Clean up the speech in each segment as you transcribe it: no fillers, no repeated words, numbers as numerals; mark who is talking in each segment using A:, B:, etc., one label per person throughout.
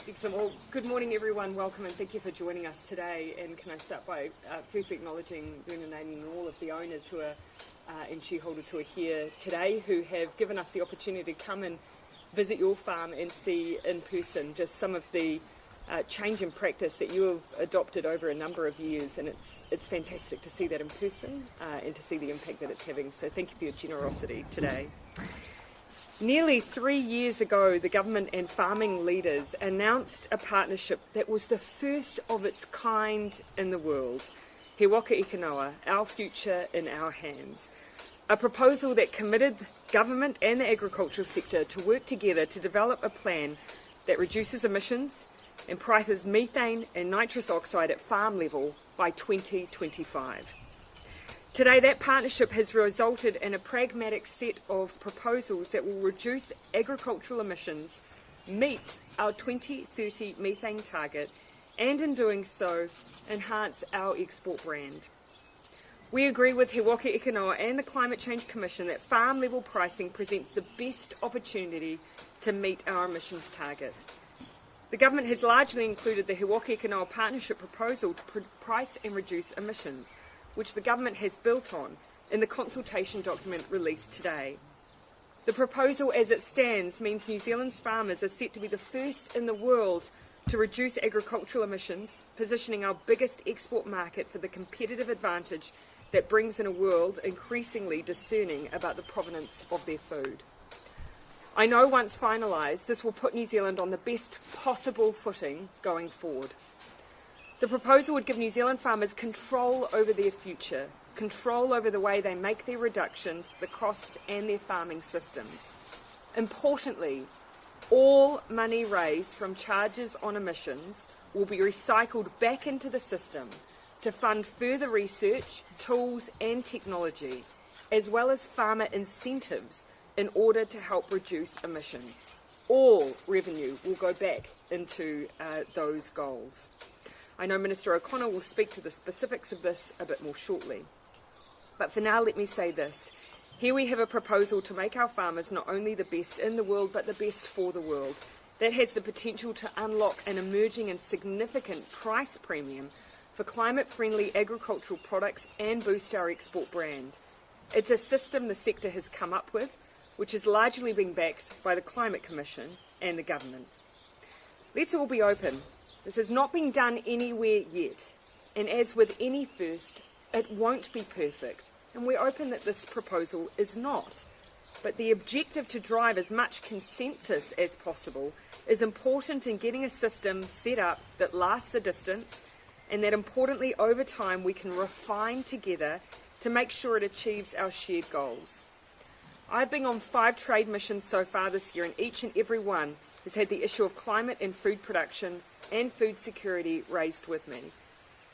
A: Excellent. Well, good morning, everyone. Welcome, and thank you for joining us today. And can I start by firstly acknowledging and naming all of the owners who are and shareholders who are here today, who have given us the opportunity to come and visit your farm and see in person just some of the change in practice that you have adopted over a number of years. And it's fantastic to see that in person and to see the impact that it's having. So thank you for your generosity today. Nearly 3 years ago, the government and farming leaders announced a partnership that was the first of its kind in the world. He waka ika noa, our future in our hands. A proposal that committed government and the agricultural sector to work together to develop a plan that reduces emissions and prices methane and nitrous oxide at farm level by 2025. Today, that partnership has resulted in a pragmatic set of proposals that will reduce agricultural emissions, meet our 2030 methane target, and in doing so, enhance our export brand. We agree with He Waka Ika Noa and the Climate Change Commission that farm-level pricing presents the best opportunity to meet our emissions targets. The government has largely included the He Waka Ika Noa partnership proposal to price and reduce emissions, which the government has built on in the consultation document released today. The proposal as it stands means New Zealand's farmers are set to be the first in the world to reduce agricultural emissions, positioning our biggest export market for the competitive advantage that brings in a world increasingly discerning about the provenance of their food. I know once finalised, this will put New Zealand on the best possible footing going forward. The proposal would give New Zealand farmers control over their future, control over the way they make their reductions, the costs and their farming systems. Importantly, all money raised from charges on emissions will be recycled back into the system to fund further research, tools and technology, as well as farmer incentives in order to help reduce emissions. All revenue will go back into those goals. I know Minister O'Connor will speak to the specifics of this a bit more shortly. But for now, let me say this. Here we have a proposal to make our farmers not only the best in the world, but the best for the world. That has the potential to unlock an emerging and significant price premium for climate-friendly agricultural products and boost our export brand. It's a system the sector has come up with, which has largely been backed by the Climate Commission and the government. Let's all be open. This has not been done anywhere yet, and as with any first, it won't be perfect, and we're open that this proposal is not. But the objective to drive as much consensus as possible is important in getting a system set up that lasts the distance, and that importantly over time we can refine together to make sure it achieves our shared goals. I've been on 5 trade missions so far this year, and each and every one has had the issue of climate and food production and food security raised with me.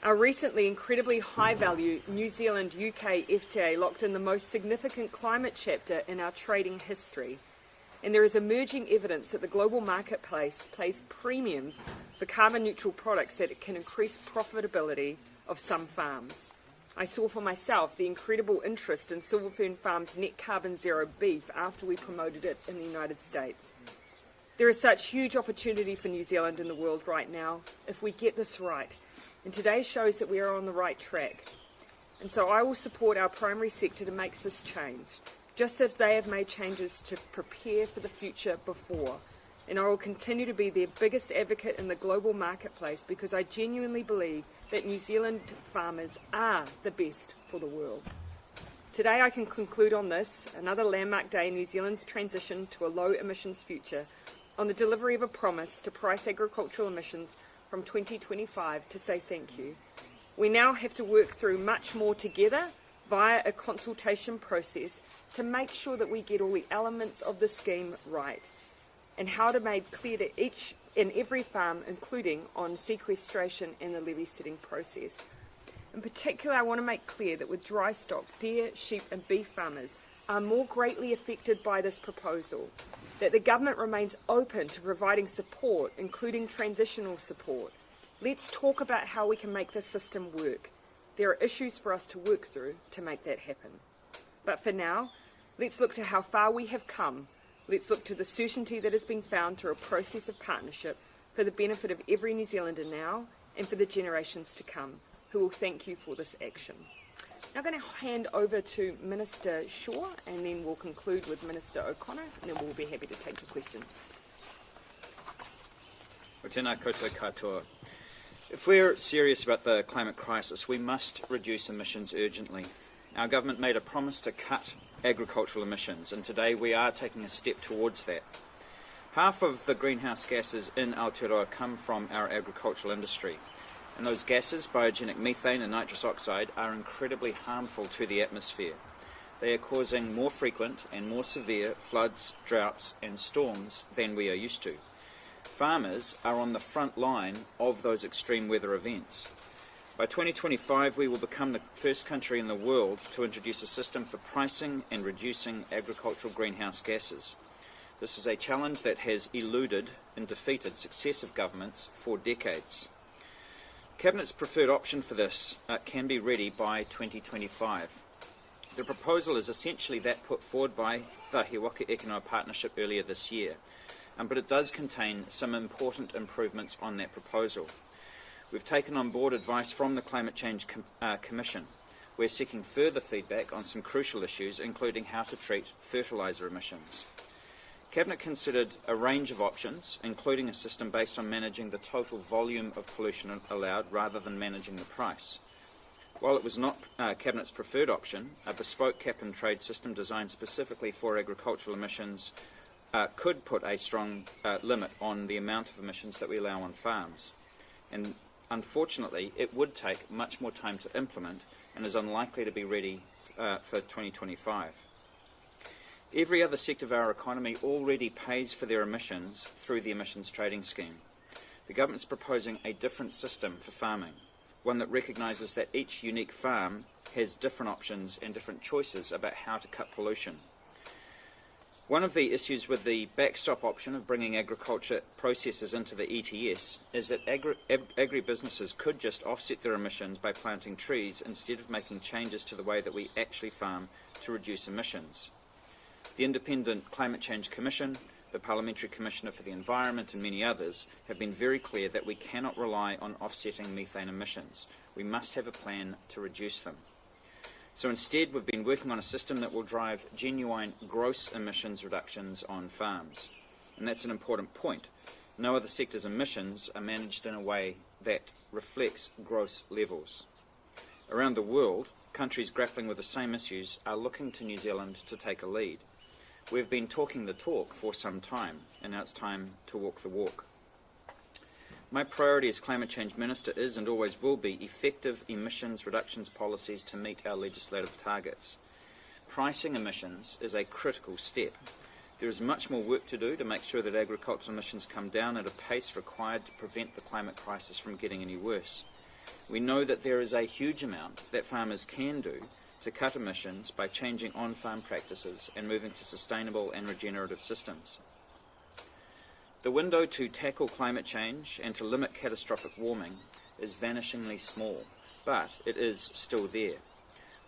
A: Our recently incredibly high-value New Zealand-UK FTA locked in the most significant climate chapter in our trading history, and there is emerging evidence that the global marketplace pays premiums for carbon-neutral products that it can increase profitability of some farms. I saw for myself the incredible interest in Silver Fern Farm's net carbon zero beef after we promoted it in the United States. There is such huge opportunity for New Zealand in the world right now if we get this right, and today shows that we are on the right track. And so I will support our primary sector to make this change, just as they have made changes to prepare for the future before. And I will continue to be their biggest advocate in the global marketplace because I genuinely believe that New Zealand farmers are the best for the world. Today I can conclude on this, another landmark day in New Zealand's transition to a low emissions future, on the delivery of a promise to price agricultural emissions from 2025 to say thank you. We now have to work through much more together via a consultation process to make sure that we get all the elements of the scheme right and how to make clear to each and every farm, including on sequestration and the levy setting process. In particular, I want to make clear that with dry stock, deer, sheep and beef farmers are more greatly affected by this proposal, that the government remains open to providing support, including transitional support. Let's talk about how we can make this system work. There are issues for us to work through to make that happen. But for now, let's look to how far we have come. Let's look to the certainty that has been found through a process of partnership for the benefit of every New Zealander now and for the generations to come, who will thank you for this action. Now I'm going to hand over to Minister Shaw, and then we'll conclude with Minister O'Connor, and then we'll be happy to take your questions.
B: Tēnā koutou katoa. If we're serious about the climate crisis, we must reduce emissions urgently. Our government made a promise to cut agricultural emissions, and today we are taking a step towards that. Half of the greenhouse gases in Aotearoa come from our agricultural industry, and those gases, biogenic methane and nitrous oxide, are incredibly harmful to the atmosphere. They are causing more frequent and more severe floods, droughts and storms than we are used to. Farmers are on the front line of those extreme weather events. By 2025, we will become the first country in the world to introduce a system for pricing and reducing agricultural greenhouse gases. This is a challenge that has eluded and defeated successive governments for decades. Cabinet's preferred option for this can be ready by 2025. The proposal is essentially that put forward by the He Waka Eke Noa Partnership earlier this year, but it does contain some important improvements on that proposal. We've taken on board advice from the Climate Change Commission. We're seeking further feedback on some crucial issues, including how to treat fertiliser emissions. Cabinet considered a range of options, including a system based on managing the total volume of pollution allowed rather than managing the price. While it was not Cabinet's preferred option, a bespoke cap-and-trade system designed specifically for agricultural emissions could put a strong limit on the amount of emissions that we allow on farms. And unfortunately, it would take much more time to implement and is unlikely to be ready for 2025. Every other sector of our economy already pays for their emissions through the emissions trading scheme. The government is proposing a different system for farming, one that recognises that each unique farm has different options and different choices about how to cut pollution. One of the issues with the backstop option of bringing agriculture processes into the ETS is that agribusinesses could just offset their emissions by planting trees instead of making changes to the way that we actually farm to reduce emissions. The Independent Climate Change Commission, the Parliamentary Commissioner for the Environment and many others have been very clear that we cannot rely on offsetting methane emissions. We must have a plan to reduce them. So instead, we've been working on a system that will drive genuine gross emissions reductions on farms. And that's an important point. No other sector's emissions are managed in a way that reflects gross levels. Around the world, countries grappling with the same issues are looking to New Zealand to take a lead. We've been talking the talk for some time, and now it's time to walk the walk. My priority as Climate Change Minister is and always will be effective emissions reductions policies to meet our legislative targets. Pricing emissions is a critical step. There is much more work to do to make sure that agricultural emissions come down at a pace required to prevent the climate crisis from getting any worse. We know that there is a huge amount that farmers can do to cut emissions by changing on-farm practices and moving to sustainable and regenerative systems. The window to tackle climate change and to limit catastrophic warming is vanishingly small, but it is still there.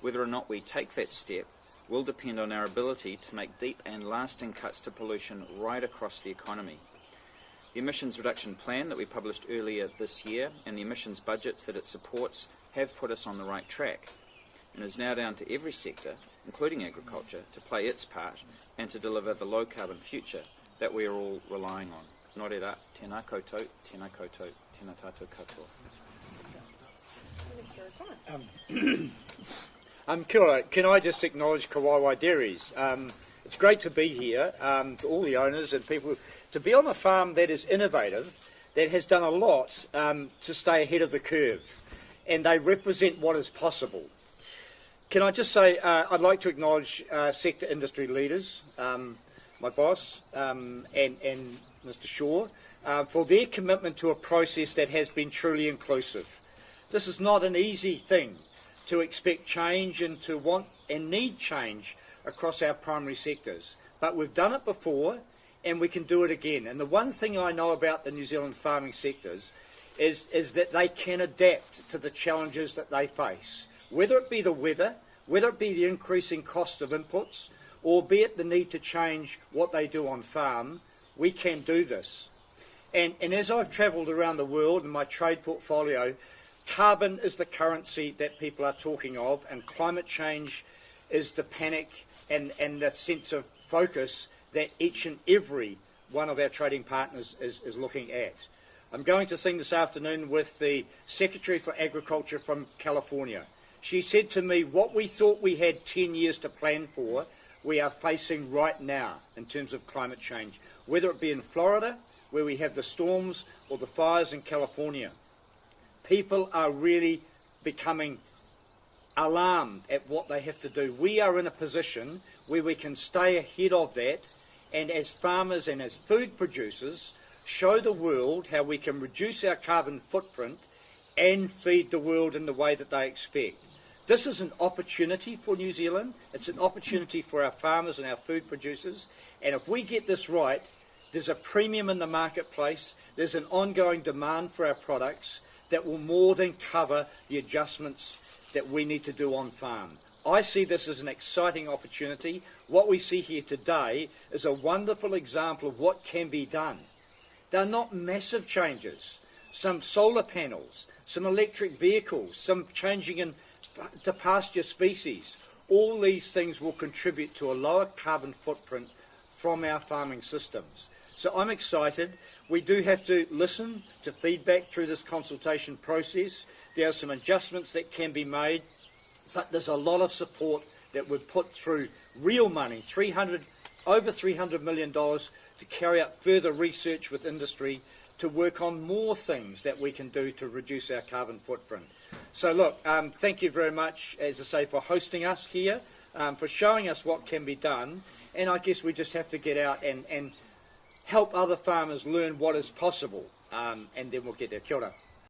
B: Whether or not we take that step will depend on our ability to make deep and lasting cuts to pollution right across the economy. The emissions reduction plan that we published earlier this year and the emissions budgets that it supports have put us on the right track, and is now down to every sector, including agriculture, to play its part and to deliver the low-carbon future that we are all relying on. Nō reira, tēnā koutou, tēnā koutou, tēnā tātou katoa.
C: Kia ora. Can I just acknowledge Kawaii Dairies? It's great to be here, to all the owners and people, to be on a farm that is innovative, that has done a lot to stay ahead of the curve, and they represent what is possible. Can I just say, I'd like to acknowledge sector industry leaders, my boss and Mr Shaw, for their commitment to a process that has been truly inclusive. This is not an easy thing, to expect change and to want and need change across our primary sectors. But we've done it before and we can do it again. And the one thing I know about the New Zealand farming sectors is that they can adapt to the challenges that they face. Whether it be the weather, whether it be the increasing cost of inputs, or be it the need to change what they do on farm, we can do this. And as I've travelled around the world in my trade portfolio, carbon is the currency that people are talking of, and climate change is the panic and the sense of focus that each and every one of our trading partners is looking at. I'm going to sing this afternoon with the Secretary for Agriculture from California. She said to me, what we thought we had 10 years to plan for, we are facing right now in terms of climate change, whether it be in Florida, where we have the storms, or the fires in California. People are really becoming alarmed at what they have to do. We are in a position where we can stay ahead of that, and as farmers and as food producers, show the world how we can reduce our carbon footprint and feed the world in the way that they expect. This is an opportunity for New Zealand. It's an opportunity for our farmers and our food producers. And if we get this right, there's a premium in the marketplace. There's an ongoing demand for our products that will more than cover the adjustments that we need to do on farm. I see this as an exciting opportunity. What we see here today is a wonderful example of what can be done. They're not massive changes. Some solar panels, some electric vehicles, some changing to pasture species. All these things will contribute to a lower carbon footprint from our farming systems. So I'm excited. We do have to listen to feedback through this consultation process. There are some adjustments that can be made, but there's a lot of support that we've put through real money, over $300 million to carry out further research with industry to work on more things that we can do to reduce our carbon footprint. So look, thank you very much, as I say, for hosting us here, for showing us what can be done, and I guess we just have to get out and help other farmers learn what is possible, and then we'll get there. Kia ora.